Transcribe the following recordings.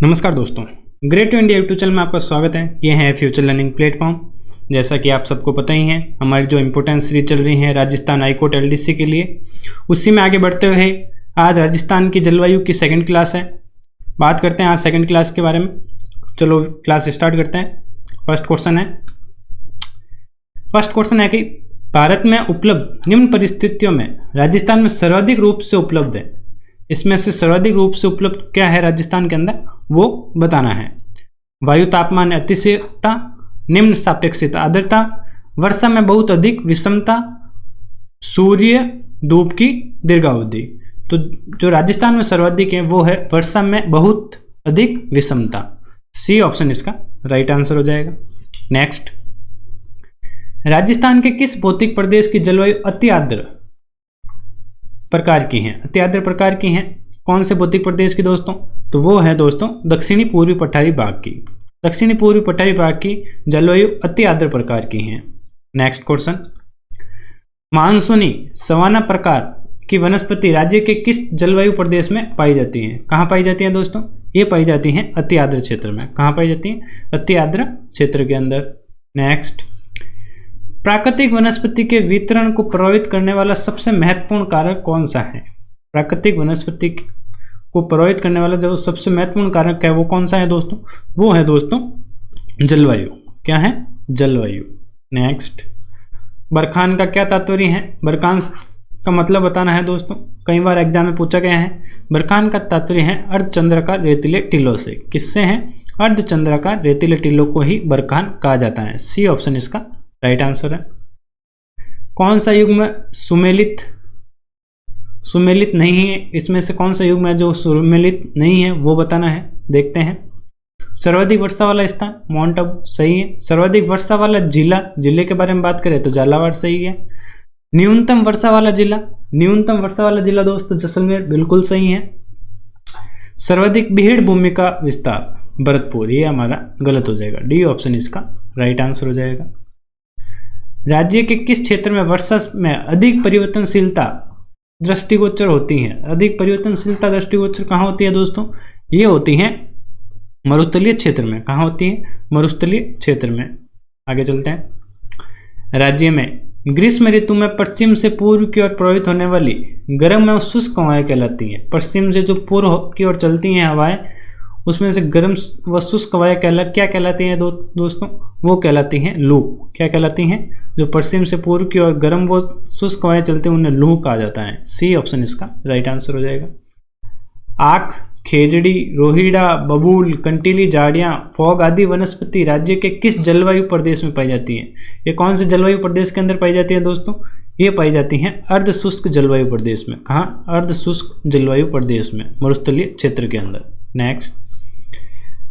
नमस्कार दोस्तों, great to India YouTube channel में आपका स्वागत है। ये है फ्यूचर लर्निंग प्लेटफॉर्म। जैसा कि आप सबको पता ही है, हमारी जो इम्पोर्टेंस सीरीज चल रही है राजस्थान हाईकोर्ट एलडीसी के लिए, उसी में आगे बढ़ते हुए आज राजस्थान की जलवायु की सेकंड क्लास है। बात करते हैं आज सेकंड क्लास के बारे में। चलो क्लास स्टार्ट करते हैं। फर्स्ट क्वेश्चन है कि भारत में उपलब्ध निम्न परिस्थितियों में राजस्थान में सर्वाधिक रूप से उपलब्ध है, इसमें से सर्वाधिक रूप से उपलब्ध क्या है राजस्थान के अंदर, वो बताना है। वायु तापमान अतिशीतता, निम्न सापेक्षिक आर्द्रता, वर्षा में बहुत अधिक विषमता, सूर्य धूप की दीर्घावधि। तो जो राजस्थान में सर्वाधिक है वो है वर्षा में बहुत अधिक विषमता। सी ऑप्शन इसका राइट आंसर हो जाएगा। नेक्स्ट, राजस्थान के किस भौतिक प्रदेश की जलवायु अति आर्द्र प्रकार की हैं? अति आर्द्र प्रकार की हैं कौन से भौतिक प्रदेश की दोस्तों? तो वो है दोस्तों दक्षिणी पूर्वी पठारी भाग की। दक्षिणी पूर्वी पठारी भाग की जलवायु अति आर्द्र प्रकार की हैं। नेक्स्ट क्वेश्चन, मानसूनी सवाना प्रकार की वनस्पति राज्य के किस जलवायु प्रदेश में पाई जाती हैं? कहाँ पाई जाती हैं दोस्तों? ये पाई जाती हैं अति आर्द्र क्षेत्र में। कहाँ पाई जाती हैं? अति आर्द्र क्षेत्र के अंदर। नेक्स्ट, प्राकृतिक वनस्पति के वितरण को प्रभावित करने वाला सबसे महत्वपूर्ण कारक कौन सा है? प्राकृतिक वनस्पति को प्रभावित करने वाला जो सबसे महत्वपूर्ण कारक है वो कौन सा है दोस्तों? वो है दोस्तों जलवायु। क्या है? जलवायु। नेक्स्ट, बरखान का क्या तात्पर्य है? बरखान का मतलब बताना है दोस्तों, कई बार एग्जाम में पूछा गया है। बरखान का तात्पर्य है अर्धचंद्राकार रेतीले टीलों से। किससे है? अर्धचंद्राकार रेतीले टीलों को ही बरखान कहा जाता है। सी ऑप्शन इसका राइट आंसर है। कौन सा युग्म सुमेलित नहीं है? इसमें से कौन सा युग्म है जो सुमेलित नहीं है वो बताना है। देखते हैं। सर्वाधिक वर्षा वाला स्थान माउंट आबू सही है। सर्वाधिक वर्षा वाला जिले के बारे में बात करें तो झालावाड़ सही है। न्यूनतम वर्षा वाला जिला दोस्तों जैसलमेर बिल्कुल सही है। सर्वाधिक बीहड़ भूमि का विस्तार भरतपुर, ये हमारा गलत हो जाएगा। डी ऑप्शन इसका राइट आंसर हो जाएगा। राज्य के किस क्षेत्र में वर्षा में अधिक परिवर्तनशीलता दृष्टिगोचर होती है? अधिक परिवर्तनशीलता दृष्टिगोचर कहाँ होती है दोस्तों? ये होती है मरुस्थलीय क्षेत्र में। कहाँ होती है? मरुस्थलीय क्षेत्र में। आगे चलते हैं। राज्य में ग्रीष्म ऋतु में पश्चिम से पूर्व की ओर प्रवाहित होने वाली गर्म एवं शुष्क हवाएं कहलाती हैं। पश्चिम से जो पूर्व की ओर चलती हैं हवाएं, उसमें से गर्म व शुष्क हवाएं क्या कहलाती हैं दोस्तों? वो कहलाती हैं लू। क्या कहलाती हैं? जो पश्चिम से पूर्व की ओर गर्म व शुष्क हवाएं चलती हैं उन्हें लू कहा जाता है। सी ऑप्शन इसका राइट आंसर हो जाएगा। आख, खेजड़ी, रोहिड़ा, बबूल, कंटीली झाड़ियाँ, फॉग आदि वनस्पति राज्य के किस जलवायु प्रदेश में पाई जाती हैं? ये कौन से जलवायु प्रदेश के अंदर पाई जाती है दोस्तों? ये पाई जाती हैं अर्ध शुष्क जलवायु प्रदेश में। कहाँ? अर्ध शुष्क जलवायु प्रदेश में, मरुस्थलीय क्षेत्र के अंदर। नेक्स्ट,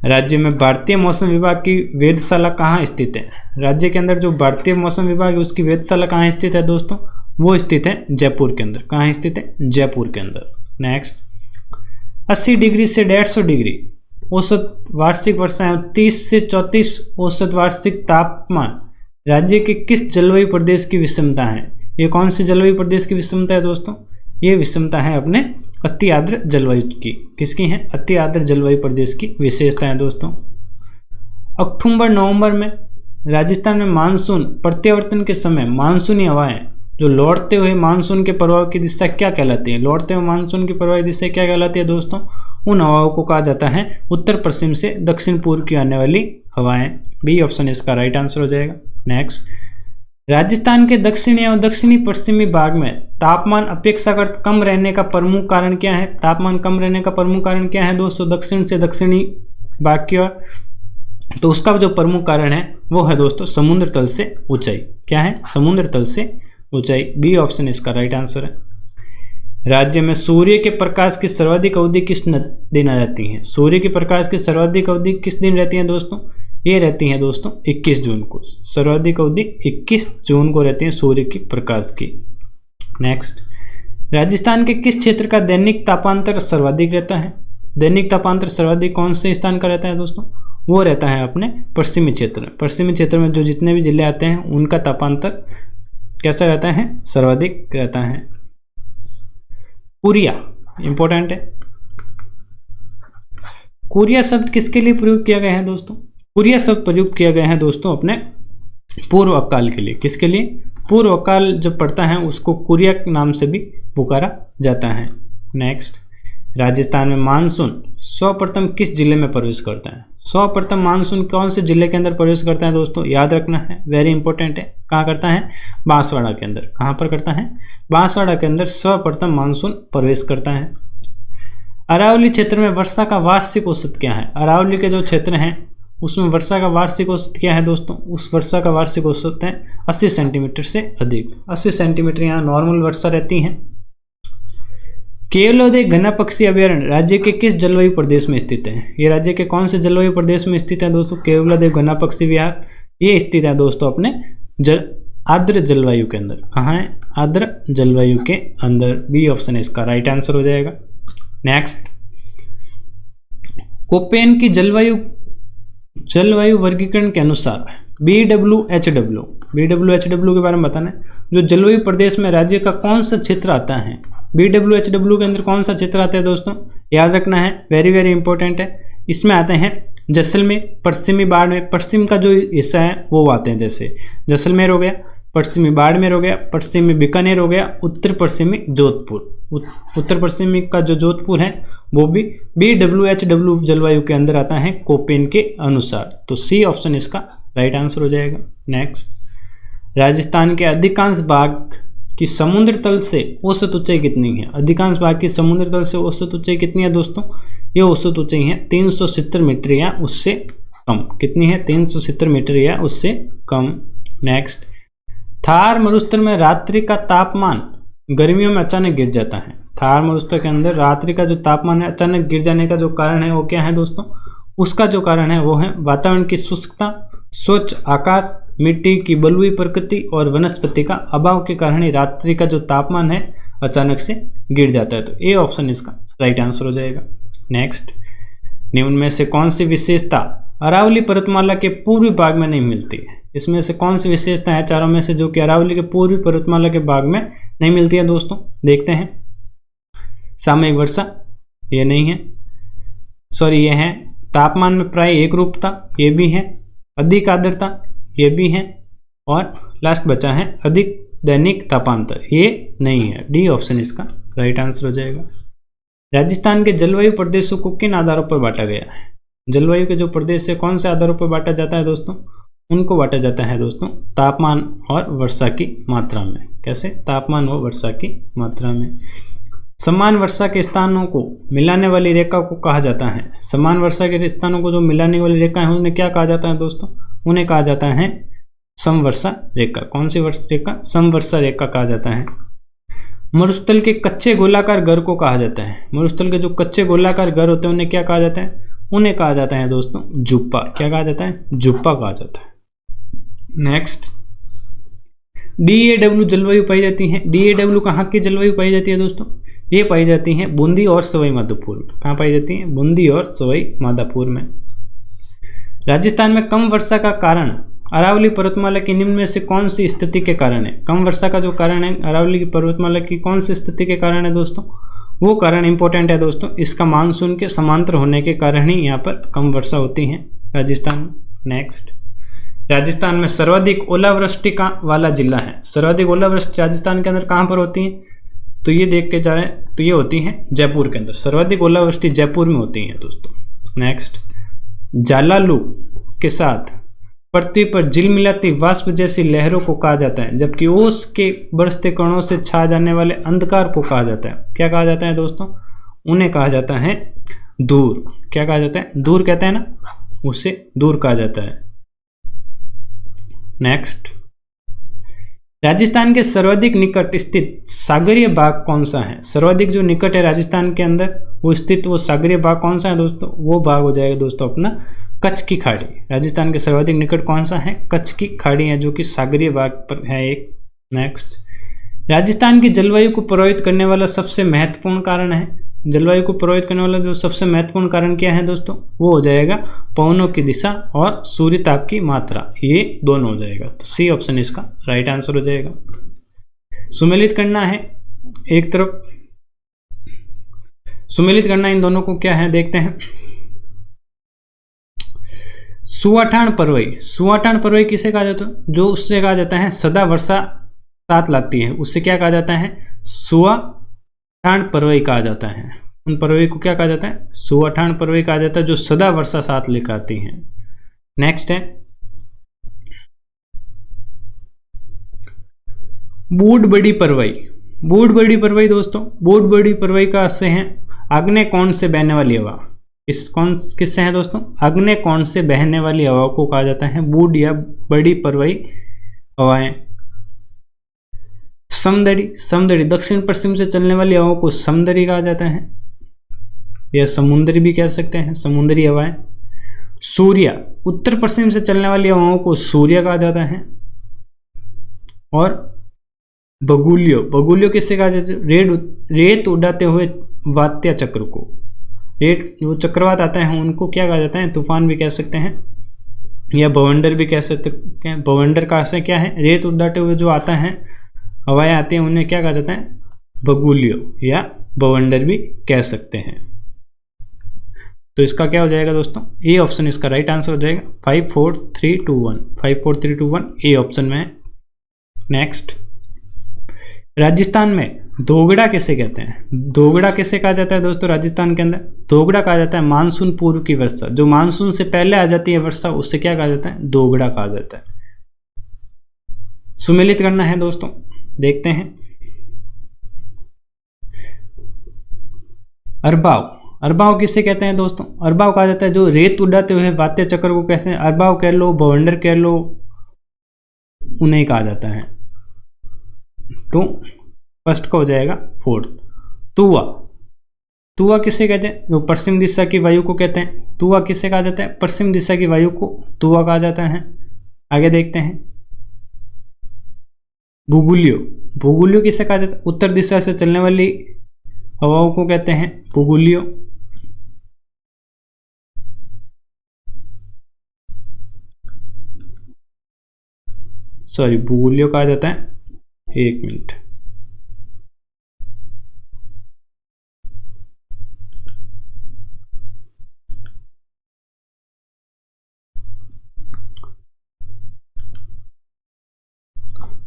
राज्य में भारतीय मौसम विभाग की वेधशाला कहाँ स्थित है? राज्य के अंदर जो भारतीय मौसम विभाग है उसकी वेधशाला कहाँ स्थित है दोस्तों? वो स्थित है जयपुर के अंदर। कहाँ स्थित है? जयपुर के अंदर। नेक्स्ट, 80 डिग्री से 150 डिग्री औसत वार्षिक वर्षा, 30 से 34 औसत वार्षिक तापमान राज्य के किस जलवायु प्रदेश की विषमता है? ये कौन सी जलवायु प्रदेश की विषमता है दोस्तों? ये विषमता है अपने अति आर्द्र जलवायु की। किसकी है? अति आर्द्र जलवायु प्रदेश की विशेषता है दोस्तों। अक्टूबर नवंबर में राजस्थान में मानसून प्रत्यावर्तन के समय मानसूनी हवाएं जो लौटते हुए मानसून के प्रभाव की दिशा क्या कहलाती है? लौटते हुए मानसून की प्रभाव की दिशा क्या कहलाती है दोस्तों? उन हवाओं को कहा जाता है उत्तर पश्चिम से दक्षिण पूर्व की आने वाली हवाएं। बी ऑप्शन इसका राइट आंसर हो जाएगा। नेक्स्ट, राजस्थान के दक्षिणी एवं दक्षिणी पश्चिमी भाग में तापमान अपेक्षाकृत कम रहने का प्रमुख कारण क्या है? तापमान कम रहने का प्रमुख कारण क्या है दोस्तों? दक्षिण से दक्षिणी भाग की ओर, तो उसका जो प्रमुख कारण है वो है दोस्तों समुद्र तल से ऊंचाई। क्या है? समुद्र तल से ऊंचाई। बी ऑप्शन इसका राइट आंसर है। राज्य में सूर्य के प्रकाश की सर्वाधिक अवधि किस दिन आ जाती है? सूर्य के प्रकाश की सर्वाधिक अवधि किस दिन रहती है दोस्तों? ये रहती हैं दोस्तों 21 जून को। सर्वाधिक अवधि 21 जून को रहती है सूर्य की प्रकाश की। नेक्स्ट, राजस्थान के किस क्षेत्र का दैनिक तापांतर सर्वाधिक रहता है? दैनिक तापांतर सर्वाधिक कौन से स्थान का रहता है दोस्तों? वो रहता है अपने पश्चिमी क्षेत्र में। पश्चिमी क्षेत्र में जो जितने भी जिले आते हैं उनका तापांतर कैसा रहता है? सर्वाधिक रहता है। पुरिया इंपॉर्टेंट है। कोरिया शब्द किसके लिए प्रयोग किया गया है दोस्तों? कोरिया शब्द प्रयुक्त किया गया है दोस्तों अपने पूर्व अकाल के लिए। किसके लिए? पूर्व अकाल जो पड़ता है उसको कोरिया नाम से भी पुकारा जाता है। नेक्स्ट, राजस्थान में मानसून सर्वप्रथम किस जिले में प्रवेश करता है? सर्वप्रथम मानसून कौन से जिले के अंदर प्रवेश करता है दोस्तों? याद रखना है, वेरी इंपॉर्टेंट है। कहाँ करता है? बांसवाड़ा के अंदर। कहाँ पर करता है? बांसवाड़ा के अंदर सर्वप्रथम मानसून प्रवेश करता है। अरावली क्षेत्र में वर्षा का वार्षिक औसत क्या है? अरावली के जो क्षेत्र हैं उसमें वर्षा का वार्षिक औसत क्या है दोस्तों? उस वर्षा का वार्षिक औसत है 80 सेंटीमीटर से अधिक। 80 सेंटीमीटर यहाँ नॉर्मल वर्षा रहती है। केवलोदय घना पक्षी अभयारण्य राज्य के किस जलवायु प्रदेश में स्थित है? ये राज्य के कौन से जलवायु प्रदेश में स्थित है दोस्तों? केवलोदय घना पक्षी विहार ये स्थित है दोस्तों अपने आर्द्र जलवायु के अंदर। कहाँ है? आर्द्र जलवायु के अंदर। बी ऑप्शन इसका राइट आंसर हो जाएगा। नेक्स्ट, कोपेन की जलवायु वर्गीकरण के अनुसार BWHW के बारे में बताना है। जो जलवायु प्रदेश में राज्य का कौन सा क्षेत्र आता है? BWHW के अंदर कौन सा क्षेत्र आता है दोस्तों? याद रखना है, वेरी वेरी इंपॉर्टेंट है। इसमें आते हैं जैसलमेर, पश्चिमी बाड़मेर। पश्चिम का जो हिस्सा है वो आते हैं, जैसे जैसलमेर हो गया, पश्चिमी बाड़मेर हो गया, पश्चिमी बीकानेर हो गया, उत्तर पश्चिमी जोधपुर। उत्तर पश्चिमी का जो जोधपुर है वो भी BWHW जलवायु के अंदर आता है कोपेन के अनुसार। तो सी ऑप्शन इसका राइट आंसर हो जाएगा। नेक्स्ट, राजस्थान के अधिकांश भाग की समुद्र तल से औसत ऊंचाई कितनी है? अधिकांश भाग की समुद्र तल से औसत ऊंचाई कितनी है दोस्तों? ये औसत ऊंचाई है 370 मीटर या उससे कम। कितनी है? 370 मीटर या उससे कम। नेक्स्ट, थार मरुस्थल में रात्रि का तापमान गर्मियों में अचानक गिर जाता है। थार मरुस्थल के अंदर रात्रि का जो तापमान है अचानक गिर जाने का जो कारण है वो क्या है दोस्तों? उसका जो कारण है वो है वातावरण की शुष्कता, स्वच्छ आकाश, मिट्टी की बलुई प्रकृति और वनस्पति का अभाव के कारण ही रात्रि का जो तापमान है अचानक से गिर जाता है। तो ए ऑप्शन इसका राइट आंसर हो जाएगा। नेक्स्ट, निम्न में से कौन सी विशेषता अरावली पर्वतमाला के पूर्वी भाग में नहीं मिलती है? इसमें से कौन सी विशेषता है चारों में से जो कि अरावली के पूर्वी पर्वतमाला के भाग में नहीं मिलती है दोस्तों? देखते हैं। सामयिक वर्षा ये नहीं है, सॉरी ये है। तापमान में प्राय एक रूपता ये भी है। अधिक आर्द्रता ये भी है। और लास्ट बचा है अधिक दैनिक तापांतर, ये नहीं है। डी ऑप्शन इसका राइट आंसर हो जाएगा। राजस्थान के जलवायु प्रदेशों को किन आधारों पर बांटा गया है? जलवायु के जो प्रदेश है कौन से आधारों पर बांटा जाता है दोस्तों? उनको बांटा जाता है दोस्तों तापमान और वर्षा की मात्रा में। कैसे? तापमान और वर्षा की मात्रा में। समान वर्षा के स्थानों को मिलाने वाली रेखा को कहा जाता है। समान वर्षा के स्थानों को जो मिलाने वाली रेखा है उन्हें क्या कहा जाता है दोस्तों? उन्हें कहा जाता है समवर्षा रेखा। कौन सी वर्षा रेखा? समवर्षा रेखा कहा जाता है। मरुस्थल के कच्चे गोलाकार घर को कहा जाता है। मरुस्थल के जो कच्चे गोलाकार घर होते हैं उन्हें क्या कहा जाता है? उन्हें कहा जाता है दोस्तों जुप्पा। क्या कहा जाता है? जुप्पा कहा जाता है। नेक्स्ट, DAW जलवायु पाई जाती है। DAW कहाँ की जलवायु पाई जाती है दोस्तों? ये पाई जाती है बूंदी और सवाई माधोपुर में। कहाँ पाई जाती है? बूंदी और सवाई माधोपुर में। राजस्थान में कम वर्षा का कारण अरावली पर्वतमाला की निम्न में से कौन सी स्थिति के कारण है? कम वर्षा का जो कारण है अरावली की पर्वतमाला की कौन सी स्थिति के कारण है दोस्तों? वो कारण इंपॉर्टेंट है दोस्तों, इसका मानसून के समांतर होने के कारण ही यहाँ पर कम वर्षा होती है राजस्थान में। नेक्स्ट, राजस्थान में सर्वाधिक ओलावृष्टि का वाला जिला है। सर्वाधिक ओलावृष्टि राजस्थान के अंदर कहाँ पर होती है? तो ये देख के जा रहे हैं तो ये होती है जयपुर के अंदर। सर्वाधिक ओलावृष्टि जयपुर में होती है दोस्तों। नेक्स्ट, जालालू के साथ पृथ्वी पर झिलमिलाती वाष्प जैसी लहरों को कहा जाता है, जबकि ओस के बरसते कणों से छा जाने वाले अंधकार को कहा जाता है। क्या कहा जाता है दोस्तों? उन्हें कहा जाता है दूर। क्या कहा जाता है? दूर कहते हैं ना, उसे दूर कहा जाता है। नेक्स्ट, राजस्थान के सर्वाधिक निकट स्थित सागरीय भाग कौन सा है? सर्वाधिक जो निकट है राजस्थान के अंदर वो स्थित वो सागरीय भाग कौन सा है दोस्तों? वो भाग हो जाएगा दोस्तों अपना कच्छ की खाड़ी। राजस्थान के सर्वाधिक निकट कौन सा है? कच्छ की खाड़ी है जो कि सागरीय भाग पर है एक। नेक्स्ट, राजस्थान की जलवायु को प्रभावित करने वाला सबसे महत्वपूर्ण कारण है। जलवायु को प्रभावित करने वाला जो सबसे महत्वपूर्ण कारण क्या है दोस्तों? वो हो जाएगा पवनों की दिशा और सूर्य ताप की मात्रा, ये दोनों हो जाएगा। तो सी ऑप्शन इसका राइट आंसर हो जाएगा। सुमेलित करना है एक तरफ, सुमेलित करना इन दोनों को क्या है देखते हैं। सुआठान परवई, सुआठान परवई किसे कहा जाता है? जो उससे कहा जाता है सदा वर्षा साथ लाती है, उससे क्या कहा जाता है? सुआठान परवई कहा जाता है। उन परवई को क्या कहा जाता है? सुआठान परवई कहा जाता है, जो सदा वर्षा साथ लेकर आती हैं। नेक्स्ट है बूढ़ बड़ी परवई। बूढ़ बड़ी परवई दोस्तों, बूढ़ बड़ी परवई का से है आग्नेय कोण से बहने वाली हवा। किससे है दोस्तों? आग्नेय कोण से बहने वाली हवा को कहा जाता है बूढ़ या बड़ी परवई हवाएं। समदरी, समदरी दक्षिण पश्चिम से चलने वाली हवाओं को समदरी कहा जाता है, या समुद्री भी कह सकते हैं, समुद्री हवाएं। सूर्या, उत्तर पश्चिम से चलने वाली हवाओं को सूर्य कहा जाता है। और बगुलियो, बगुलियो किससे कहा जाता है? रेत उड़ाते हुए वात्या चक्र को, रेत जो चक्रवात आता है उनको क्या कहा जाता है? तूफान भी कह सकते हैं या बवंडर भी कह सकते हैं। बवंडर का असर क्या है? रेत उड़ाते हुए जो आता है, हवाएं आती हैं, उन्हें क्या कहा जाता है? बगुलियो या बवंडर भी कह सकते हैं। तो इसका क्या हो जाएगा दोस्तों? ए ऑप्शन इसका राइट आंसर हो जाएगा। 5 4 3 2 1, 5 4 3 2 1 ए ऑप्शन में है। नेक्स्ट, राजस्थान में दोगड़ा किसे कहते हैं? दोगड़ा किसे कहा जाता है दोस्तों? राजस्थान के अंदर दोगड़ा कहा जाता है मानसून पूर्व की वर्षा, जो मानसून से पहले आ जाती है वर्षा, उससे क्या कहा जाता है? दोगड़ा कहा जाता है। सुमेलित करना है दोस्तों, देखते हैं। अरबाव, अरबाव किसे कहते हैं दोस्तों? अरबाव कहा जाता है जो रेत उड़ाते हुए वात्या चक्र को कहते हैं। अरबाव कह लो, बवंडर कह लो, उन्हें कहा जाता है। तो फर्स्ट का हो जाएगा 4th। तुआ, तुआ किसे कहते हैं? जो पश्चिम दिशा की वायु को कहते हैं। तुआ किसे कहा जाता है? पश्चिम दिशा की वायु को तुआ कहा जाता है। आगे देखते हैं। भूगुलियो, भूगुलियो किसे कहा जाता है? उत्तर दिशा से चलने वाली हवाओं को कहते हैं भूगुलियो। सॉरी, भूगुलियो कहा जाता है। एक मिनट,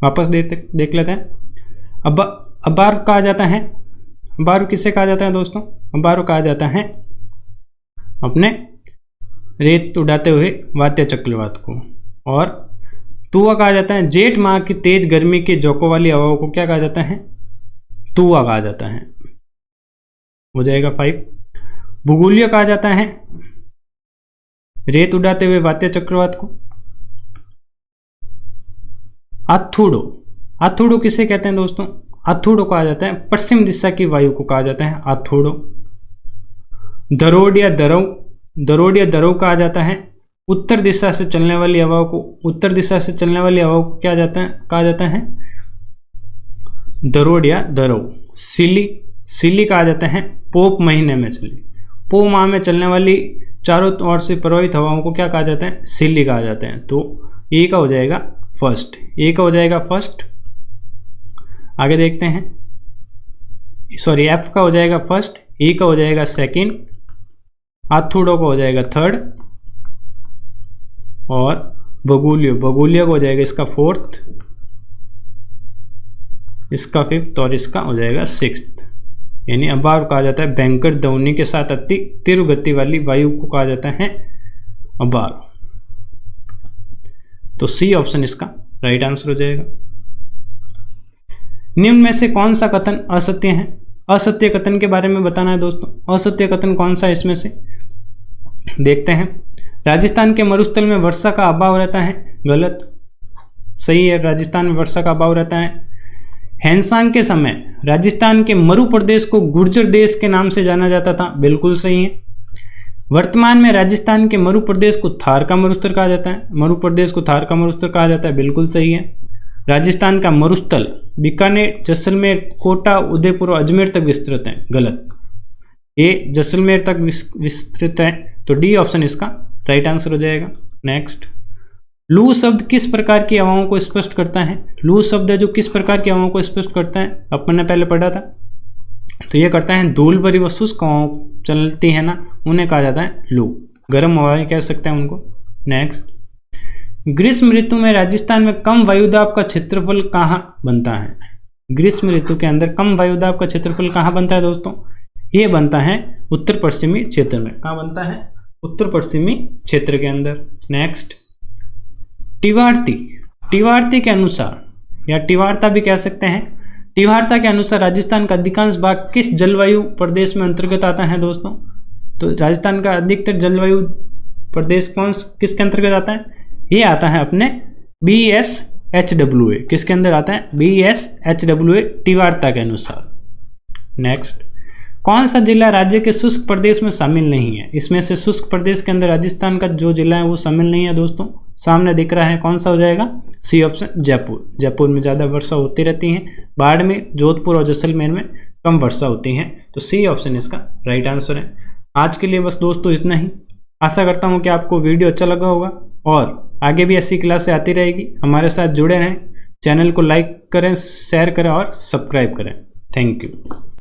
वापस देख लेते हैं। अबार कहा जाता है। अबार किसे कहा जाता है दोस्तों? अबार कहा जाता है अपने रेत उड़ाते हुए वात्या चक्रवात को। और तुआ कहा जाता है जेठ माह की तेज गर्मी के झोंकों वाली हवाओं को क्या कहा जाता है? तुआ कहा जाता है। हो जाएगा 5। भूगुलियो कहा जाता है रेत उड़ाते हुए वात्या चक्रवात को। आथुड़ो, आथुड़ो किसे कहते हैं दोस्तों? आथुड़ो कहा जाता है पश्चिम दिशा की वायु को कहा जाता है आथुड़ो। दरोड़ या दरव, दरोड़ या दरव कहा जाता है उत्तर दिशा से चलने वाली हवाओं को। उत्तर दिशा से चलने वाली हवाओं को क्या जाता है? कहा जाता है दरोड़ या दरव। सिली, सिली कहा जाता है पोप महीने में चली, पो माह में चलने वाली चारों ओर से प्रवाहित हवाओं को क्या कहा जाता है? सिली कहा जाता है। तो ए का हो जाएगा फर्स्ट, ए का हो जाएगा फर्स्ट। आगे देखते हैं। सॉरी, एफ का हो जाएगा फर्स्ट, ए का हो जाएगा सेकंड, आथुड़ो का हो जाएगा थर्ड, और बगुलियो, बगुलियो का हो जाएगा इसका 4th, इसका 5th, और इसका हो जाएगा 6th। यानी अबार कहा जाता है बैंकर ध्वनि के साथ अति तीव्र गति वाली वायु को कहा जाता है अबार। तो सी ऑप्शन इसका राइट आंसर हो जाएगा। निम्न में से कौन सा कथन असत्य है? असत्य कथन के बारे में बताना है दोस्तों। असत्य कथन कौन सा है इसमें से? देखते हैं। राजस्थान के मरुस्थल में वर्षा का अभाव रहता है, गलत। सही है, राजस्थान में वर्षा का अभाव रहता है। हैंसांग के समय राजस्थान के मरु प्रदेश को गुर्जर देश के नाम से जाना जाता था, बिल्कुल सही है। वर्तमान में राजस्थान के मरु प्रदेश को थार का मरुस्थल कहा जाता है, मरु प्रदेश को थार का मरुस्थल कहा जाता है, बिल्कुल सही है। राजस्थान का मरुस्थल बीकानेर, जैसलमेर, कोटा, उदयपुर और अजमेर तक विस्तृत है, गलत। ये जैसलमेर तक विस्तृत है, तो डी ऑप्शन इसका राइट आंसर हो जाएगा। नेक्स्ट, लू शब्द किस प्रकार की हवाओं को स्पष्ट करता है? लू शब्द है जो किस प्रकार की हवाओं को स्पष्ट करता है? अपन ने पहले पढ़ा था। तो ये करता है धूल भरी व शुष्क हवाएं चलती है ना, उन्हें कहा जाता है लू। गर्म हवाएं कह सकते हैं उनको। नेक्स्ट, ग्रीष्म ऋतु में राजस्थान में कम वायुदाब का क्षेत्रफल कहाँ बनता है? ग्रीष्म ऋतु के अंदर कम वायुदाब का क्षेत्रफल कहाँ बनता है दोस्तों? ये बनता है उत्तर पश्चिमी क्षेत्र में। कहाँ बनता है? उत्तर पश्चिमी क्षेत्र के अंदर। नेक्स्ट, टिवारती के अनुसार, या टिवारता भी कह सकते हैं, टिवारता के अनुसार राजस्थान का अधिकांश भाग किस जलवायु प्रदेश में अंतर्गत आता है दोस्तों? तो राजस्थान का अधिकतर जलवायु प्रदेश किसके अंतर्गत आता है? ये आता है अपने BSHWA। किसके अंदर आता है? BSHWA टिवारता के अनुसार। नेक्स्ट, कौन सा जिला राज्य के शुष्क प्रदेश में शामिल नहीं है? इसमें से शुष्क प्रदेश के अंदर राजस्थान का जो जिला है वो शामिल नहीं है दोस्तों। सामने दिख रहा है, कौन सा हो जाएगा? C option, Jaipur. जयपुर में ज़्यादा वर्षा होती रहती है, बाड़मेर, जोधपुर और जैसलमेर में कम वर्षा होती है। तो सी ऑप्शन इसका राइट आंसर है। आज के लिए बस दोस्तों इतना ही। आशा करता हूँ कि आपको वीडियो अच्छा लगा होगा और आगे भी ऐसी क्लासें आती रहेगी। हमारे साथ जुड़े रहें, चैनल को लाइक करें, शेयर करें और सब्सक्राइब करें। Thank you.